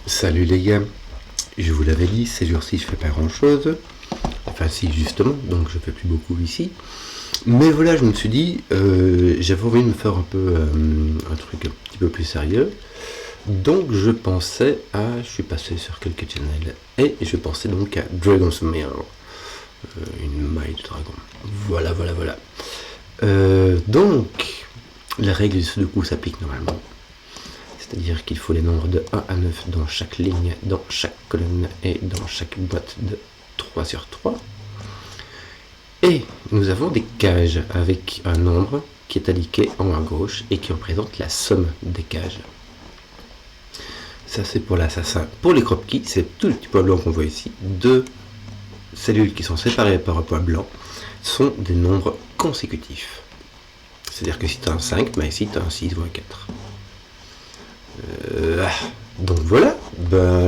Salut les gars, je vous l'avais dit, ces jours-ci je fais pas grand chose, enfin si justement, donc je fais plus beaucoup ici, mais voilà je me suis dit, j'avais envie de me faire un peu un truc un petit peu plus sérieux, donc je pensais à, je suis passé sur quelques channels, et je pensais donc à Dragon's Mail, une maille de dragon, voilà. Donc, la règle de coup s'applique normalement. C'est-à-dire qu'il faut les nombres de 1 à 9 dans chaque ligne, dans chaque colonne et dans chaque boîte de 3 sur 3. Et nous avons des cages avec un nombre qui est indiqué en haut à gauche et qui représente la somme des cages. Ça c'est pour l'assassin. Pour les crop keys, c'est tout le petit point blanc qu'on voit ici. Deux cellules qui sont séparées par un point blanc sont des nombres consécutifs. C'est-à-dire que si tu as un 5, ben ici tu as un 6 ou un 4. Donc voilà,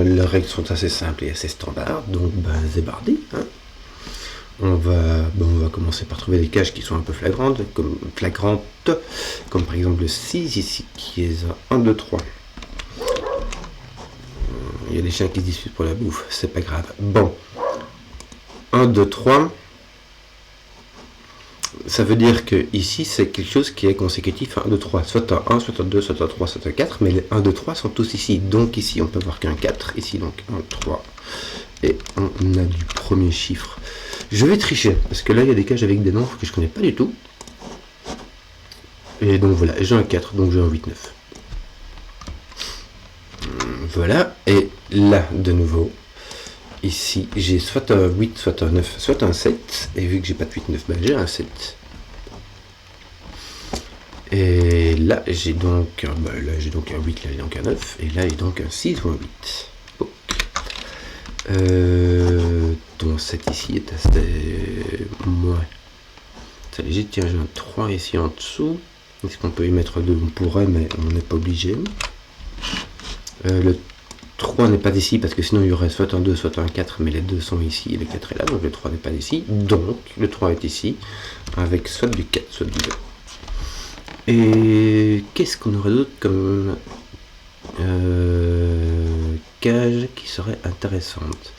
les règles sont assez simples et assez standards, donc c'est parti. Hein. On va commencer par trouver des cages qui sont un peu flagrantes, comme par exemple le 6 ici, qui est un 1, 2, 3. Il y a des chiens qui se disputent pour la bouffe, c'est pas grave. Bon, 1, 2, 3. Ça veut dire que ici c'est quelque chose qui est consécutif à 1, 2, 3, soit un 1, soit un 2, soit un 3, soit un 4, mais les 1, 2, 3 sont tous ici. Donc ici on peut voir qu'un 4, ici donc un 3. Et on a du premier chiffre. Je vais tricher, parce que là il y a des cages avec des nombres que je connais pas du tout. Et donc voilà, j'ai un 4, donc j'ai un 8, 9. Voilà, et là de nouveau, ici j'ai soit un 8, soit un 9, soit un 7, et vu que j'ai pas de 8, 9, j'ai un 7. Et là j'ai donc un 8, là j'ai donc un 9, et là j'ai donc un 6 ou un 8. Oh. Ton 7 ici est assez moins. C'est léger, tiens j'ai un 3 ici en dessous. Est-ce qu'on peut y mettre 2? On pourrait, mais on n'est pas obligé. Le 3 n'est pas ici parce que sinon il y aurait soit un 2 soit un 4, mais les 2 sont ici et le 4 est là, donc le 3 n'est pas ici, donc le 3 est ici avec soit du 4 soit du 2. Et qu'est-ce qu'on aurait d'autre comme cage qui serait intéressante?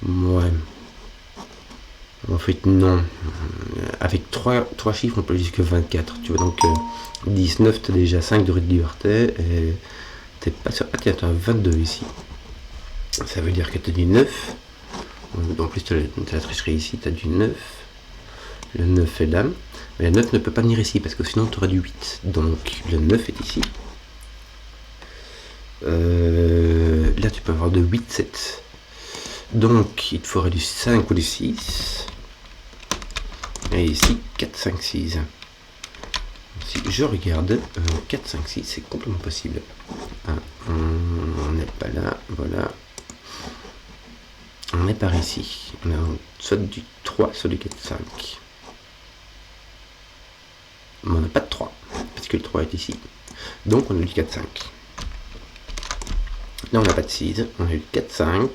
Ouais, en fait non, avec 3 chiffres on peut jusqu'à 24, tu vois, donc 19 t'as déjà 5 de liberté et t'es pas sûr. Ah tiens, t'as un 22 ici. Ça veut dire que t'as du 9. En plus, t'as la tricherie ici, t'as du 9. Le 9 est là. Mais le 9 ne peut pas venir ici parce que sinon tu auras du 8. Donc le 9 est ici. Là, tu peux avoir de 8, 7. Donc il te faudrait du 5 ou du 6. Et ici, 4, 5, 6. Si je regarde, 4, 5, 6, c'est complètement possible. On n'est pas là, voilà. On est par ici. On a soit du 3, soit du 4, 5. Mais on n'a pas de 3, parce que le 3 est ici. Donc on a du 4, 5. Là on n'a pas de 6, on a du 4, 5.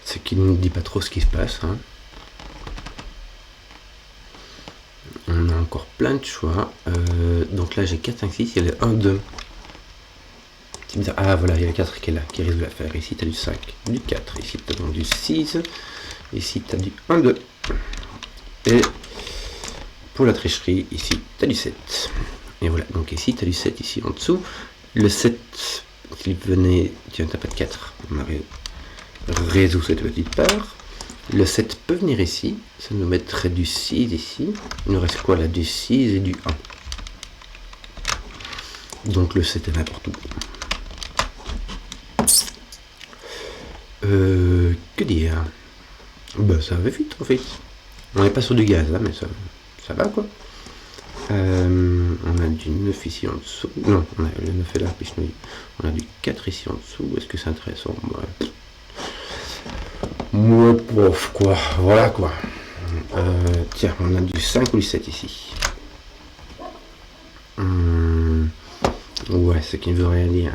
Ce qui ne nous dit pas trop ce qui se passe. Hein. On a encore plein de choix. Donc là j'ai 4, 5, 6, il y a le 1, 2. Ah voilà, il y a le 4 qui est là, qui risque de la faire. Ici tu as du 5, du 4, ici tu as donc du 6, ici tu as du 1, 2. Et pour la tricherie, ici tu as du 7. Et voilà, donc ici tu as du 7 ici en dessous. Le 7, s'il venait, tiens, t'as pas de 4, on résout cette petite part. Le 7 peut venir ici, ça nous mettrait du 6 ici. Il nous reste quoi là? Du 6 et du 1. Donc le 7 est n'importe où. Que dire? Ça va vite en fait. On n'est pas sur du gaz là, mais ça va quoi. On a du 9 ici en dessous. Non, on a le 9 est là, on a du 4 ici en dessous. Est-ce que c'est intéressant? Ouais, prof quoi. Voilà quoi. Tiens, on a du 5 ou du 7 ici. Ouais, ce qui ne veut rien dire.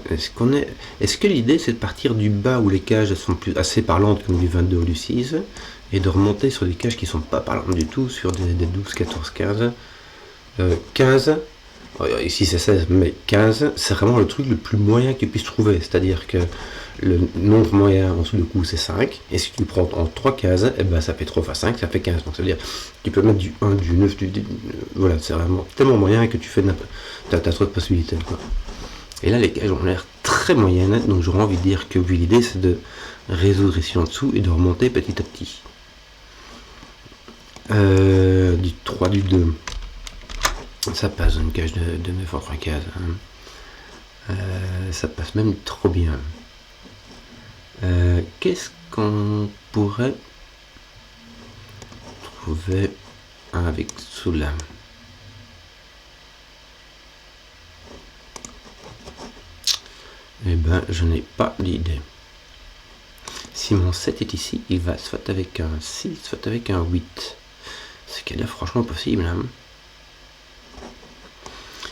Est-ce que l'idée c'est de partir du bas où les cages sont assez parlantes comme du 22 ou du 6 et de remonter sur des cages qui sont pas parlantes du tout, sur des 12, 14, 15. 15, ici c'est 16, mais 15, c'est vraiment le truc le plus moyen que tu puisses trouver. C'est-à-dire que le nombre moyen en dessous de coup c'est 5, et si tu prends en 3 cases, et ben ça fait 3 fois 5, ça fait 15. Donc ça veut dire tu peux mettre du 1, du 9, voilà, c'est vraiment tellement moyen que tu fais t'as trop de possibilités, quoi. Et là les cages ont l'air très moyennes, donc j'aurais envie de dire que l'idée c'est de résoudre ici en dessous et de remonter petit à petit. Du 3, du 2. Ça passe dans une cage de 9 en 3 cases. Hein. Ça passe même trop bien. Qu'est-ce qu'on pourrait trouver avec cela? Eh ben, je n'ai pas d'idée. Si mon 7 est ici, il va soit avec un 6, soit avec un 8. Ce qui est là franchement possible. Hein.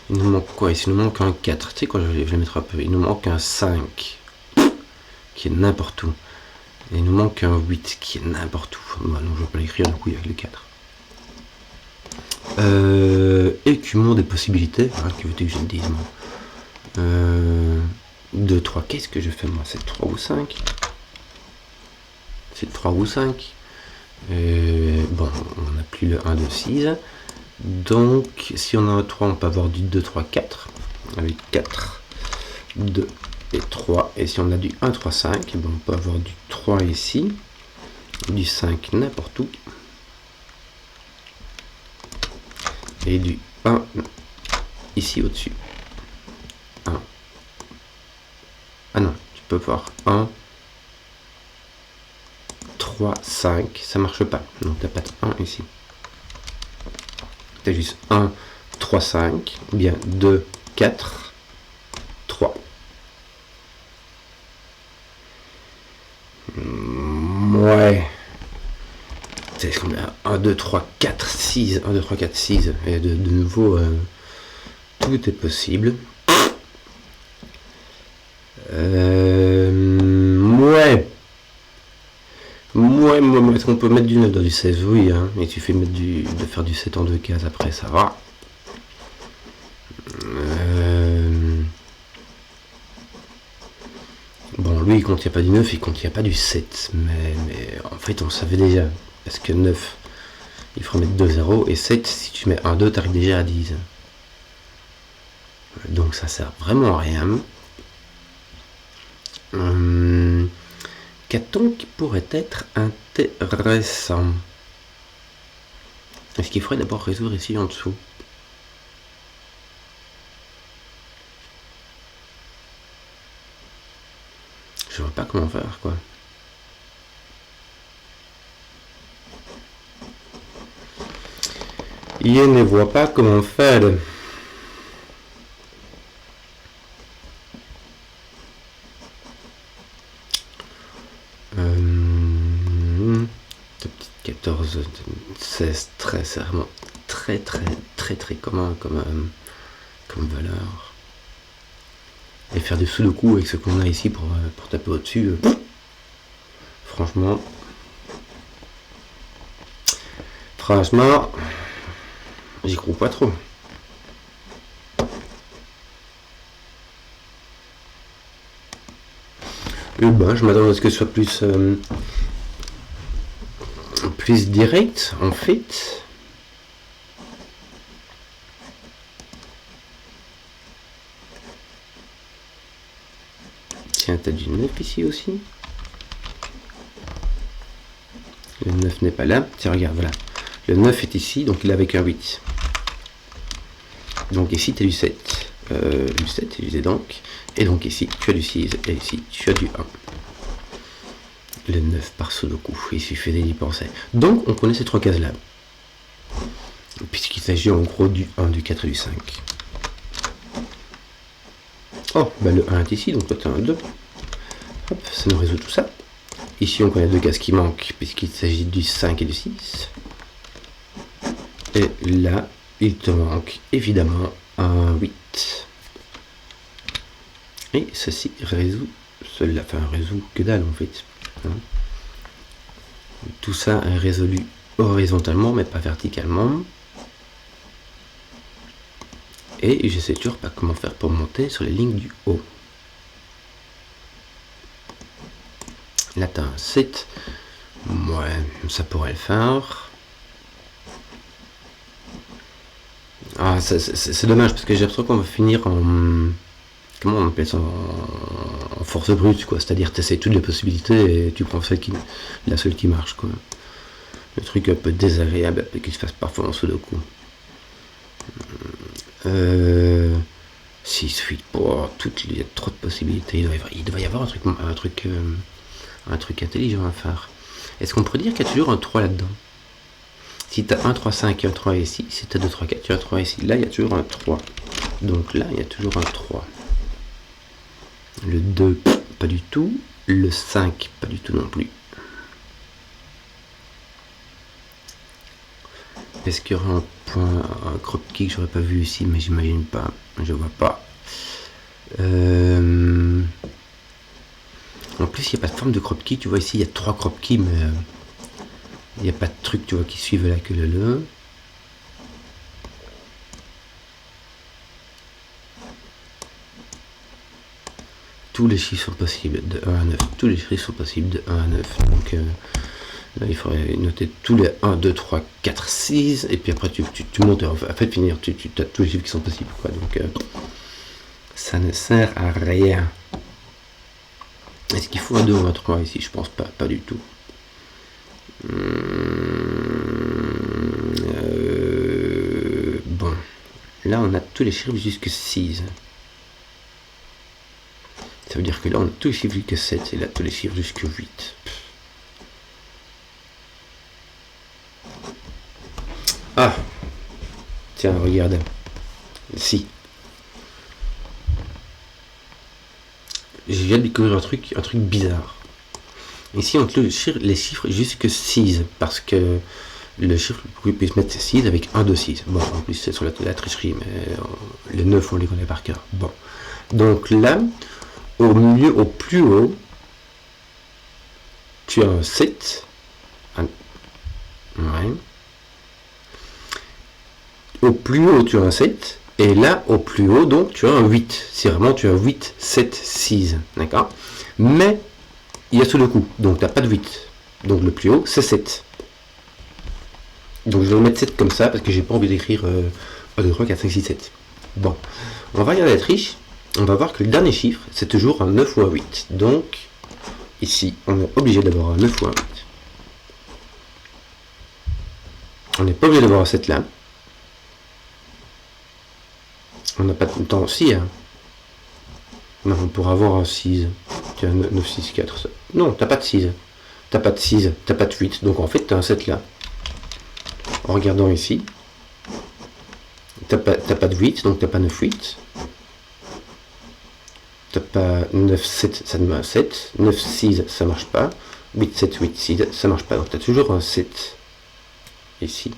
Il nous manque quoi ici? Il nous manque un 4. Tu sais quoi, je vais mettre un peu. Il nous manque un 5, qui est n'importe où. Et il nous manque un 8, qui est n'importe où. Bah non, je vais pas l'écrire, du coup, il y a que le 4. Écumons des possibilités. Hein, que veux-tu que je te dise, moi 2, 3, qu'est-ce que je fais, moi? C'est 3 ou 5? C'est 3 ou 5. Bon, on n'a plus le 1, 2, 6. Donc, si on a un 3, on peut avoir du 2, 3, 4. Avec 4, 2 et 3. Et si on a du 1, 3, 5, bon, on peut avoir du 3 ici. Du 5 n'importe où. Et du 1 ici au-dessus. 1. Ah non, tu peux voir 1, 3, 5. Ça marche pas. Donc, tu n'as pas de 1 ici. Tu as juste 1, 3, 5. Bien 2, 4, 3. Ouais. C'est ce qu'on a 1, 2, 3, 4, 6. 1, 2, 3, 4, 6. Et de nouveau, tout est possible. Ouais. Moi, est-ce qu'on peut mettre du 9 dans du 16? Oui, hein. Il suffit de faire du 7 en 2 cases, après ça va. Bon, lui, il contient pas du 9, il contient pas du 7. Mais en fait, on savait déjà. Parce que 9, il faut mettre 2 0. Et 7, si tu mets 1, 2, tu arrives déjà à 10. Donc ça sert vraiment à rien. Qu'a-t-on qui pourrait être intéressant? Est-ce qu'il faudrait d'abord résoudre ici en dessous? Je vois pas comment faire, quoi. Je ne vois pas comment faire. De petite 14, 16, 13, c'est vraiment très commun comme valeur. Et faire du sudoku avec ce qu'on a ici pour taper au-dessus, franchement, j'y crois pas trop. Ben, je m'attends à ce que ce soit plus direct, en fait. Tiens, t'as du 9 ici aussi. Le 9 n'est pas là. Tiens, regarde, voilà. Le 9 est ici, donc il est avec un 8. Donc ici, tu as du 7. Du 7, et donc. Et donc ici, tu as du 6. Et ici, tu as du 1. Le 9 par Sudoku. Il suffisait d'y penser. Donc, on connaît ces 3 cases-là. Puisqu'il s'agit en gros du 1, du 4 et du 5. Oh, bah le 1 est ici, donc toi tu as un 2. Hop, ça nous résout tout ça. Ici, on connaît 2 cases qui manquent, puisqu'il s'agit du 5 et du 6. Et là, il te manque évidemment un 8. Et ceci résout cela. Enfin, résout que dalle en fait. Hein. Tout ça est résolu horizontalement, mais pas verticalement. Et je sais toujours pas comment faire pour monter sur les lignes du haut. Là, tu as un 7. Ouais, ça pourrait le faire. Ah, c'est dommage parce que j'ai l'impression qu'on va finir en... Comment on appelle ça, en force brute, quoi. C'est-à-dire, tu essaies toutes les possibilités et tu prends la seule qui marche, quoi. Le truc un peu désagréable qui se passe parfois en sudoku. 6 8 pour il y a trop de possibilités. Il doit y avoir un truc intelligent à faire. Est-ce qu'on pourrait dire qu'il y a toujours un 3 là-dedans? Si tu as 1, 3, 5 et un 3 ici, si tu as 2, 3, 4, tu as un 3 ici. Là, il y a toujours un 3. Donc là, il y a toujours un 3. Le 2, pas du tout. Le 5, pas du tout non plus. Est-ce qu'il y aura un point, un crop key que j'aurais pas vu ici, mais j'imagine pas. Je vois pas. En plus, il n'y a pas de forme de crop key. Tu vois, ici, il y a 3 crop keys, mais il n'y a pas de truc, tu vois, qui suivent la queue le. Tous les chiffres sont possibles de 1 à 9. Tous les chiffres sont possibles de 1 à 9. Donc là, il faudrait noter tous les 1, 2, 3, 4, 6. Et puis après, tu montes. En fait, finir, tu as tous les chiffres qui sont possibles, quoi. Donc ça ne sert à rien. Est-ce qu'il faut un 2 ou un 3 ici? Je pense pas. Pas du tout. Bon. Là, on a tous les chiffres jusque 6. Ça veut dire que là, on a tous les chiffres jusque 7. Et là, tous les chiffres jusque 8. Ah! Tiens, regarde. Si. Je viens de découvrir un truc bizarre. Ici, on te les chiffres jusque 6. Parce que le chiffre le plus mettre, c'est 6 avec 1, 2, 6. Bon, en plus, c'est sur la tricherie, mais les 9, on les connaît par cœur. Bon. Donc là, au milieu, au plus haut, tu as un 7. Ouais. Au plus haut, tu as un 7. Et là, au plus haut, donc, tu as un 8. Si vraiment tu as 8, 7, 6. D'accord? Mais, il y a sous le coup. Donc, tu n'as pas de 8. Donc, le plus haut, c'est 7. Donc, je vais mettre 7 comme ça, parce que j'ai pas envie d'écrire 1, 2, 3, 4, 5, 6, 7. Bon. On va regarder la triche. On va voir que le dernier chiffre, c'est toujours un 9 ou un 8. Donc, ici, on est obligé d'avoir un 9 ou un 8. On n'est pas obligé d'avoir un 7 là. On n'a pas de temps aussi, hein. Non, on pourra avoir un 6. Tu as 9, 6, 4. Ça. Non, t'as pas de 6. T'as pas de 6, t'as pas de 8. Donc en fait, tu as un 7 là. En regardant ici, t'as pas de 8, donc t'as pas 9, 8. T'as pas 9, 7, ça ne met un 7. 9, 6, ça marche pas. 8, 7, 8, 6, ça marche pas. Donc tu as toujours un 7 ici.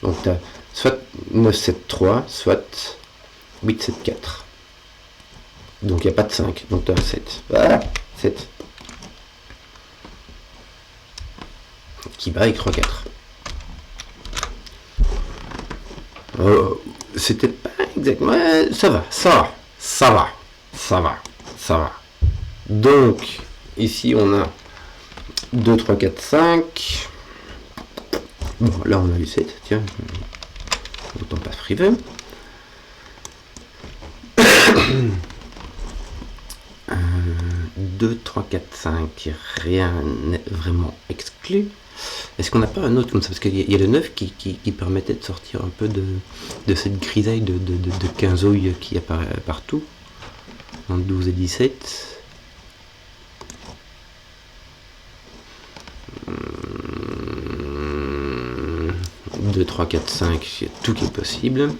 Donc tu as soit 9, 7, 3, soit 8, 7, 4. Donc il n'y a pas de 5. Donc tu as un 7. Voilà, 7. Qui bat avec 3, 4. C'était pas exactement... Ouais, ça va. Donc, ici, on a 2, 3, 4, 5. Bon, là, on a eu 7. Tiens, autant pas se priver. 2, 3, 4, 5. Rien n'est vraiment exclu. Est-ce qu'on n'a pas un autre comme ça? Parce qu'il y a le 9 qui permettait de sortir un peu de cette grisaille de quinzouille qui apparaît partout. Entre 12 et 17. 2, 3, 4, 5, il y a tout qui est possible.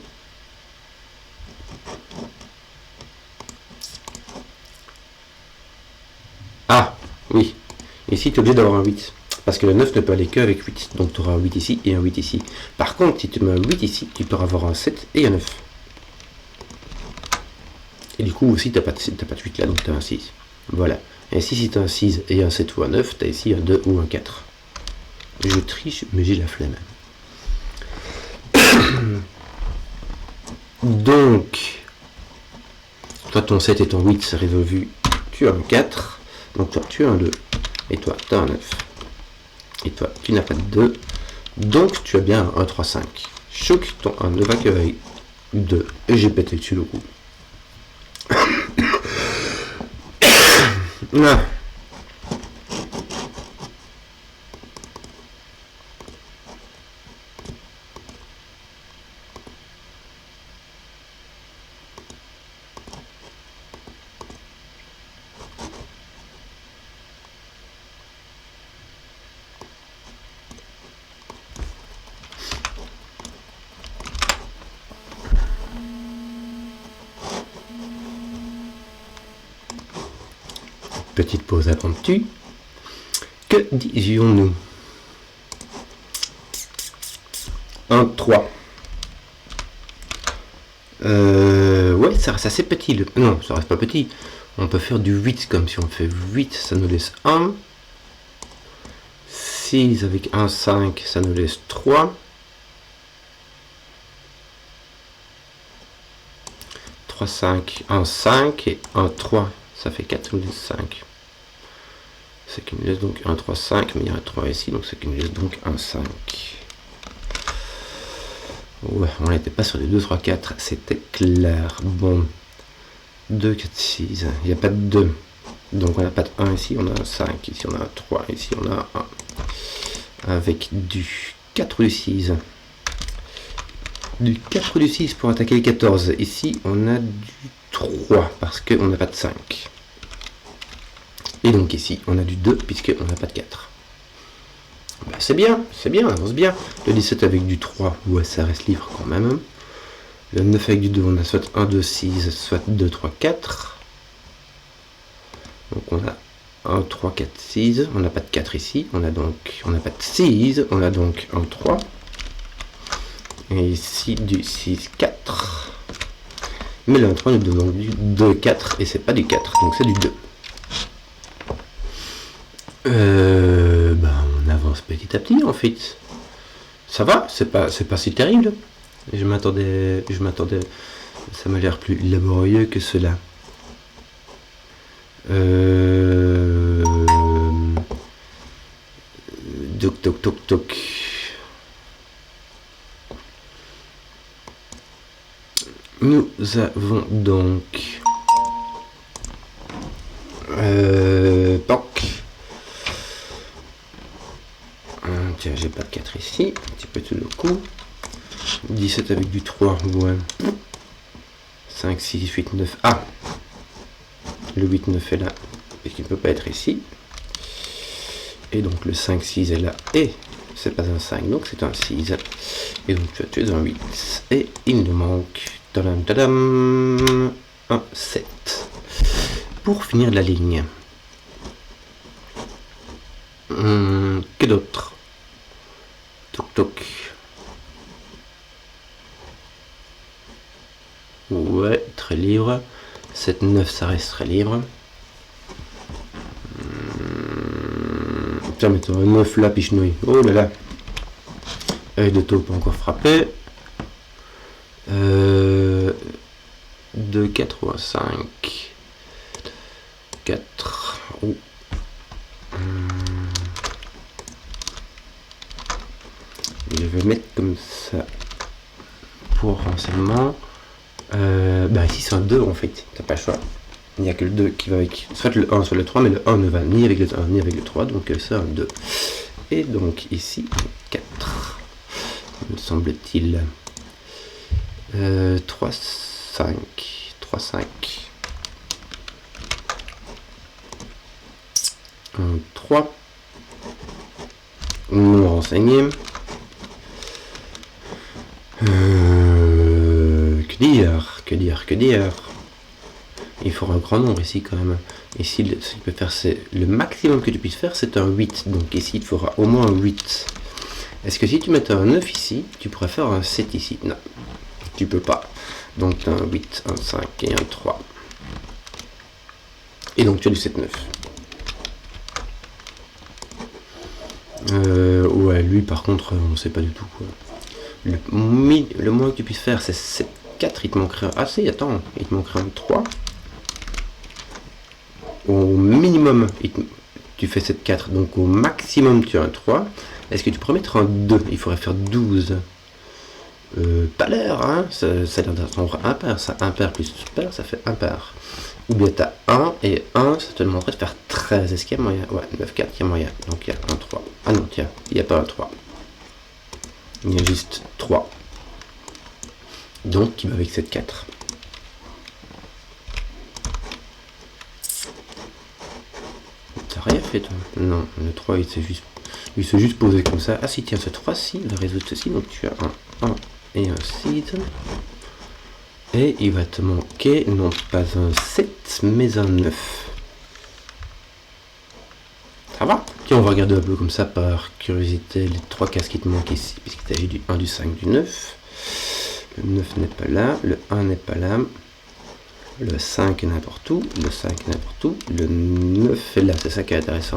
Ah, oui. Ici, tu es obligé d'avoir un 8. Parce que le 9 ne peut aller qu'avec 8. Donc tu auras un 8 ici et un 8 ici. Par contre, si tu mets un 8 ici, tu peux avoir un 7 et un 9. Et du coup, aussi, tu n'as pas de 8 là, donc tu as un 6. Voilà. Et ici, si tu as un 6 et un 7 ou un 9, tu as ici un 2 ou un 4. Je triche, mais j'ai la flemme. Donc, toi, ton 7 et ton 8, c'est résolu. Tu as un 4. Donc, toi, tu as un 2. Et toi, tu as un 9. Et toi, tu n'as pas de 2. Donc, tu as bien un 3, 5. Choc, ton 1 ne va qu'avec 2. Et j'ai pété dessus le coup. Ah. Petite pause impromptue. Que disions-nous? 1, 3. Ouais, ça reste assez petit. Non, ça reste pas petit. On peut faire du 8 comme si on fait 8, ça nous laisse 1. 6 avec 1, 5, ça nous laisse 3. 3, 5, 1, 5 et 1, 3, ça fait 4, ça nous laisse 5. C'est qui nous laisse donc 1, 3, 5, mais il y a un 3 ici, donc c'est qui nous laisse donc 1, 5. Ouais, on n'était pas sur les 2, 3, 4, c'était clair. Bon, 2, 4, 6, il n'y a pas de 2. Donc on n'a pas de 1 ici, on a un 5, ici on a un 3, ici on a un 1. Avec du 4 ou du 6. Du 4 ou du 6 pour attaquer les 14. Ici on a du 3 parce qu'on n'a pas de 5. Et donc ici on a du 2 puisqu'on n'a pas de 4. Ben, c'est bien, on avance bien. Le 17 avec du 3, ouais, ça reste libre quand même. Le 9 avec du 2, on a soit 1, 2, 6, soit 2, 3, 4. Donc on a 1, 3, 4, 6. On n'a pas de 4 ici. On n'a pas de 6. On a donc un 3. Et ici du 6, 4. Mais le 3 nous donne donc du 2, 4. Et c'est pas du 4, donc c'est du 2. Ben, on avance petit à petit en fait. Ça va, c'est pas si terrible. Je m'attendais, ça m'a l'air plus laborieux que cela. Toc toc toc toc. Nous avons donc POC. Tiens, j'ai pas de 4 ici, un petit peu tout le coup. 17 avec du 3, ouais. 5, 6, 8, 9. Ah, le 8, 9 est là, et qui ne peut pas être ici. Et donc le 5, 6 est là, et c'est pas un 5, donc c'est un 6. Et donc tu es un 8. Et il nous manque tadam, tadam, un 7. Pour finir la ligne. Que d'autre? Toc toc. Ouais, très libre. 7, 9, ça reste très libre. Tiens, mettons un 9 là, pichenouille. Oh là là. Œil de taupe encore frappé. 2, 4 ou un 5. 4. Oh. Je vais mettre comme ça pour renseignement. Bah ici c'est un 2 en fait, t'as pas le choix. Il n'y a que le 2 qui va avec soit le 1 soit le 3, mais le 1 ne va ni avec le 1 ni avec le 3, donc c'est un 2. Et donc ici 4, me semble-t-il. 3, 5. 3, 5. 1, 3. Non renseigné. Que dire. Il faut un grand nombre ici quand même. Ici, ce qu'il peut faire, c'est le maximum que tu puisses faire, c'est un 8. Donc ici, il faudra au moins un 8. Est-ce que si tu mettais un 9 ici, tu pourrais faire un 7 ici? Non, tu peux pas. Donc tu as un 8, un 5 et un 3. Et donc tu as du 7, 9. Ouais, lui par contre, on sait pas du tout quoi. Le moins que tu puisses faire, c'est 7, 4, il te manquerait... Ah si, attends, il te manquerait un 3. Au minimum, tu fais 7, 4, donc au maximum tu as un 3. Est-ce que tu pourrais mettre un 2? Il faudrait faire 12. Pas l'air, hein, ça a l'air d'être impair, ça, impair plus pair, ça fait impair. Ou bien t'as 1 et 1, ça te demanderait de faire 13. Est-ce qu'il y a moyen? Ouais, 9, 4, il y a moyen. Donc il y a un 3. Ah non, tiens, il n'y a pas un 3. Il y a juste 3. Donc, qui va avec 7, 4. T'as rien fait, toi? Non, le 3, il s'est juste posé comme ça. Ah si, tiens, ce 3-ci va résoudre ceci. Donc, tu as un 1 et un 6. Et il va te manquer, non pas un 7, mais un 9. Ça va? Tiens, on va regarder un peu comme ça, par curiosité, les 3 cases qui te manquent ici. Puisqu'il s'agit du 1, du 5, du 9. Le 9 n'est pas là, le 1 n'est pas là, le 5 est n'importe où, le 5 est n'importe où, le 9 est là, c'est ça qui est intéressant.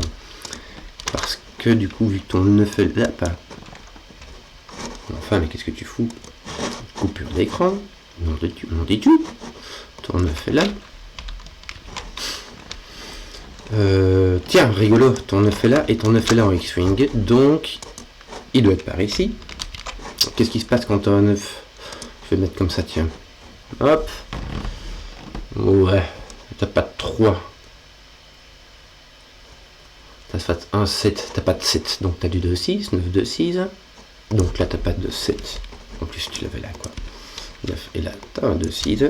Parce que du coup, vu que ton 9 est là, pas. Enfin, mais qu'est-ce que tu fous? Coupure d'écran, non dis-tu, ton 9 est là. Tiens, rigolo, ton 9 est là et ton 9 est là en X-Wing, donc il doit être par ici. Qu'est-ce qui se passe quand tu as un 9? Je vais mettre comme ça, tiens. Hop. Ouais. T'as pas de 3. Ça se fait un 7. T'as pas de 7. Donc t'as du 2, 6. 9, 2, 6. Donc là, t'as pas de 7. En plus, tu l'avais là, quoi. 9. Et là, t'as un 2, 6.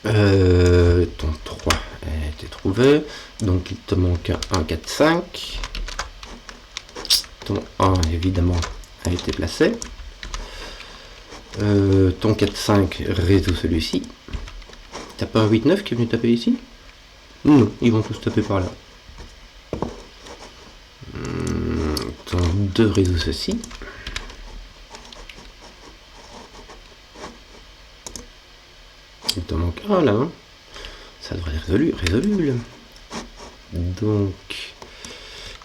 Ton 3 a été trouvé. Donc il te manque un 1, 4, 5. Ton 1, évidemment, a été placé. Ton 4-5 résout celui-ci. T'as pas un 8-9 qui est venu taper ici? Non, ils vont tous taper par là. Ton 2 résout ceci. Il t'en manque un là. Hein. Ça devrait être résolu. Donc,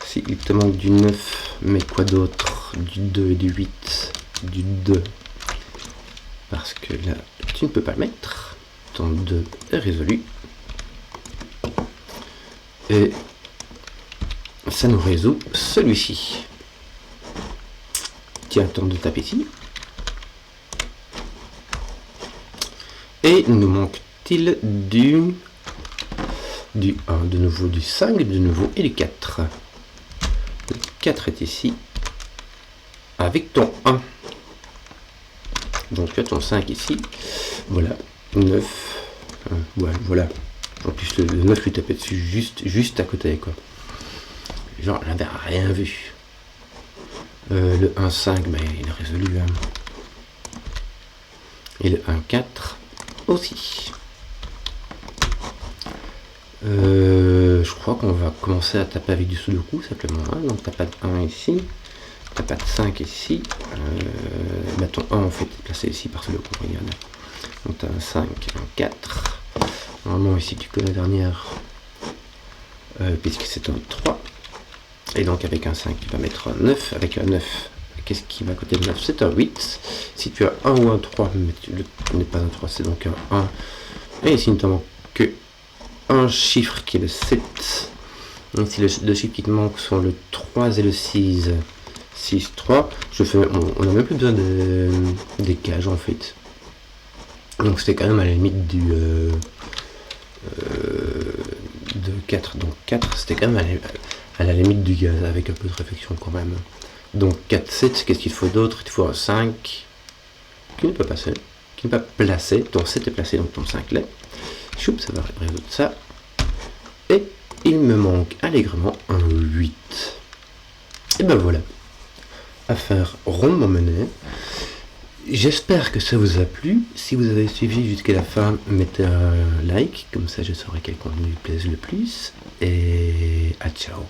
si il te manque du 9, mais quoi d'autre? Du 2 et du 8. Du 2. Parce que là, tu ne peux pas le mettre. Ton 2 est résolu. Et ça nous résout celui-ci. Tiens, ton 2 tape ici. Et nous manque-t-il du 1, de nouveau du 5, de nouveau et du 4. Le 4 est ici. Avec ton 1. Donc tu as ton 5 ici. Voilà. 9. Ouais, voilà. En plus le 9 lui tapait dessus juste à côté, quoi. Genre, il n'avait rien vu. Le 1-5, ben, il est résolu. Hein. Et le 1-4 aussi. Je crois qu'on va commencer à taper avec du sudoku simplement. Hein. Donc t'as pas de 1 ici. T'as pas de 5 ici. Bah, ton 1 en fait est placé ici par sudoku. Regarde. Donc t'as un 5, un 4. Normalement ici tu connais la dernière. Puisque c'est un 3. Et donc avec un 5 tu vas mettre un 9. Avec un 9. Qu'est-ce qui va à côté de 9? C'est un 8. Si tu as 1 ou un 3, mais tu n'es pas un 3, c'est donc un 1. Et ici, il ne te manque que un chiffre qui est le 7. Ici, les deux chiffres qui te manquent sont le 3 et le 6. 6, 3. On n'a même plus besoin des cages, en fait. Donc, c'était quand même à la limite de 4. Donc, 4, c'était quand même à la limite du gaz, avec un peu de réflexion quand même. Donc 4, 7, qu'est-ce qu'il faut d'autre? Il faut un 5 qui ne peut passer, qui n'est pas placé. Ton 7 est placé, donc ton 5 l'est. Choup, ça va résoudre ça. Et il me manque allègrement un 8. Et ben voilà. Affaire rondement menée. J'espère que ça vous a plu. Si vous avez suivi jusqu'à la fin, mettez un like. Comme ça, je saurai quel contenu vous plaise le plus. Et à ciao.